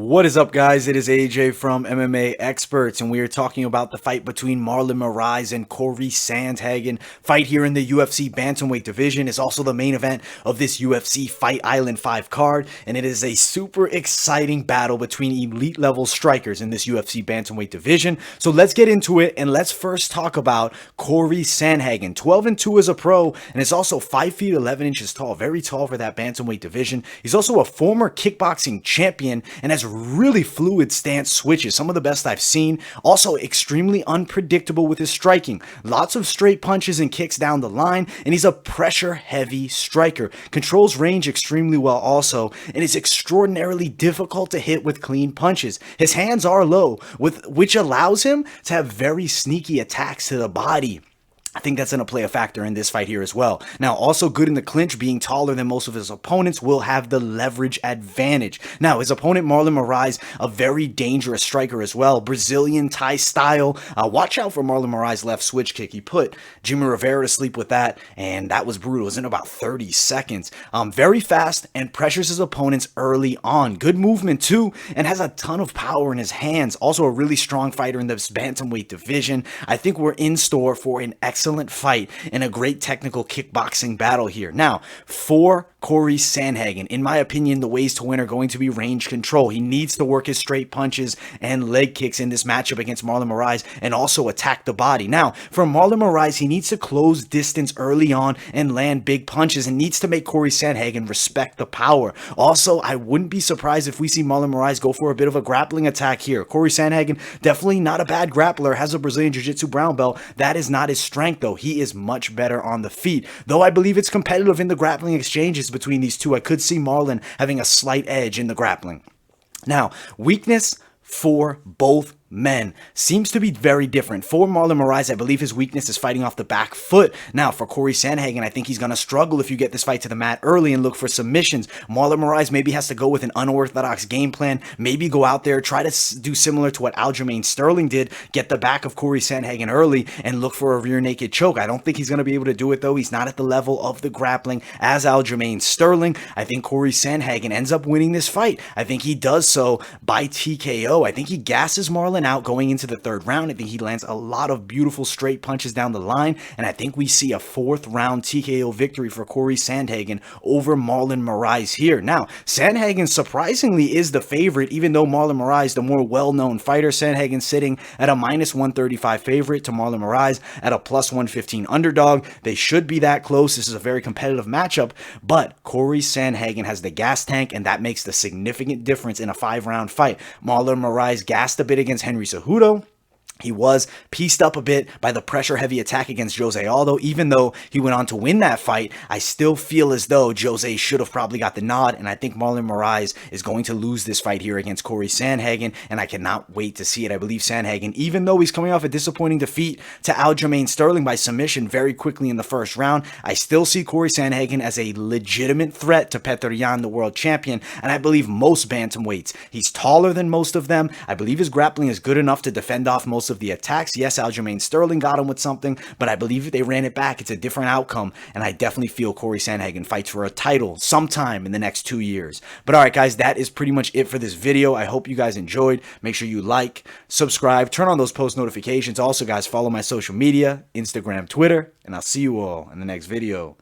What is up, guys? It is AJ from MMA Experts, and we are talking about the fight between Marlon Moraes and Cory Sandhagen. Fight here in the UFC bantamweight division. Is also the main event of this UFC Fight Island 5 card, and it is a super exciting battle between elite level strikers in this UFC bantamweight division. So let's get into it, and let's first talk about Cory Sandhagen. 12-2 as a pro, and is also 5 feet 11 inches tall, very tall for that bantamweight division. He's also a former kickboxing champion and has really fluid stance switches, some of the best I've seen. Also extremely unpredictable with his striking. Lots of straight punches and kicks down the line, and he's a pressure heavy striker. Controls range extremely well also, and is extraordinarily difficult to hit with clean punches. His hands are low, which allows him to have very sneaky attacks to the body. I think that's going to play a factor in this fight here as well. Now, also good in the clinch, being taller than most of his opponents, will have the leverage advantage. Now, his opponent, Marlon Moraes, a very dangerous striker as well. Brazilian Thai style. Watch out for Marlon Moraes' left switch kick. He put Jimmy Rivera to sleep with that, and that was brutal. It was in about 30 seconds. Very fast and pressures his opponents early on. Good movement too, and has a ton of power in his hands. Also a really strong fighter in this bantamweight division. I think we're in store for an excellent fight and a great technical kickboxing battle here. Now, for Cory Sandhagen, in my opinion, the ways to win are going to be range control. He needs to work his straight punches and leg kicks in this matchup against Marlon Moraes and also attack the body. Now, for Marlon Moraes, he needs to close distance early on and land big punches, and needs to make Cory Sandhagen respect the power. Also, I wouldn't be surprised if we see Marlon Moraes go for a bit of a grappling attack here. Cory Sandhagen, definitely not a bad grappler, has a Brazilian Jiu-Jitsu brown belt. That is not his strength, though. He is much better on the feet. Though I believe it's competitive in the grappling exchanges between these two, I could see Marlon having a slight edge in the grappling. Now, weakness for both men seems to be very different. For Marlon Moraes, I believe his weakness is fighting off the back foot. Now, for Cory Sandhagen, I think he's going to struggle if you get this fight to the mat early and look for submissions. Marlon Moraes maybe has to go with an unorthodox game plan, maybe go out there, try to do similar to what Aljamain Sterling did, get the back of Cory Sandhagen early and look for a rear naked choke. I don't think he's going to be able to do it, though. He's not at the level of the grappling as Aljamain Sterling. I think Cory Sandhagen ends up winning this fight. I think he does so by TKO. I think he gasses Marlon out going into the third round. I think he lands a lot of beautiful straight punches down the line, and I think we see a fourth round TKO victory for Cory Sandhagen over Marlon Moraes here. Now, Sandhagen surprisingly is the favorite, even though Marlon Moraes, the more well-known fighter. Sandhagen sitting at a -135 favorite to Marlon Moraes at a +115 underdog. They should be that close. This is a very competitive matchup, but Cory Sandhagen has the gas tank, and that makes the significant difference in a 5-round fight. Marlon Moraes gassed a bit against Henry Cejudo. He was pieced up a bit by the pressure-heavy attack against Jose Aldo. Even though he went on to win that fight, I still feel as though Jose should have probably got the nod, and I think Marlon Moraes is going to lose this fight here against Cory Sandhagen, and I cannot wait to see it. I believe Sandhagen, even though he's coming off a disappointing defeat to Aljamain Sterling by submission very quickly in the first round, I still see Cory Sandhagen as a legitimate threat to Petr Yan, the world champion, and I believe most bantamweights. He's taller than most of them. I believe his grappling is good enough to defend off most of the attacks. Yes, Aljamain Sterling got him with something, but I believe if they ran it back, it's a different outcome, and I definitely feel Cory Sandhagen fights for a title sometime in the next 2 years. But alright guys, that is pretty much it for this video. I hope you guys enjoyed. Make sure you like, subscribe, turn on those post notifications. Also guys, follow my social media, Instagram, Twitter, and I'll see you all in the next video.